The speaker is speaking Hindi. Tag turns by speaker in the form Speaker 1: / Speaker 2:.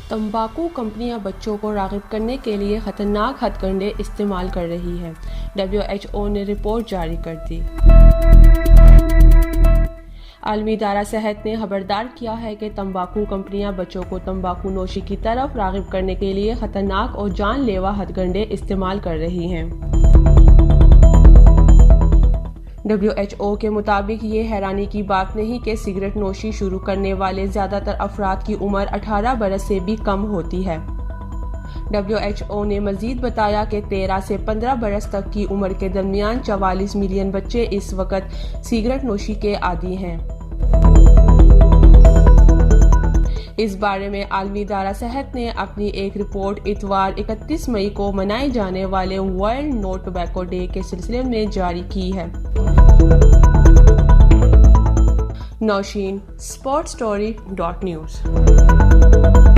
Speaker 1: तंबाकू कंपनियां बच्चों को राग़िब करने के लिए ख़तरनाक हथकंडे इस्तेमाल कर रही हैं। WHO ने रिपोर्ट जारी कर दी। आलमी इदारा सेहत ने खबरदार किया है कि तंबाकू कंपनियां बच्चों को तंबाकू नोशी की तरफ राग़िब करने के लिए ख़तरनाक और जानलेवा हथकंडे इस्तेमाल कर रही हैं। WHO के मुताबिक ये हैरानी की बात नहीं कि सिगरेट नोशी शुरू करने वाले ज़्यादातर अफराद की उम्र 18 बरस से भी कम होती है। WHO ने मज़ीद बताया कि 13 से 15 बरस तक की उम्र के दरमियान 44 मिलियन बच्चे इस वक्त सिगरेट नोशी के आदी हैं। इस बारे में आलमी इदारा सेहत ने अपनी एक रिपोर्ट इतवार 31 मई को मनाए जाने वाले वर्ल्ड नो टोबैको डे के सिलसिले में जारी की है। नौशीन, sportstory.news।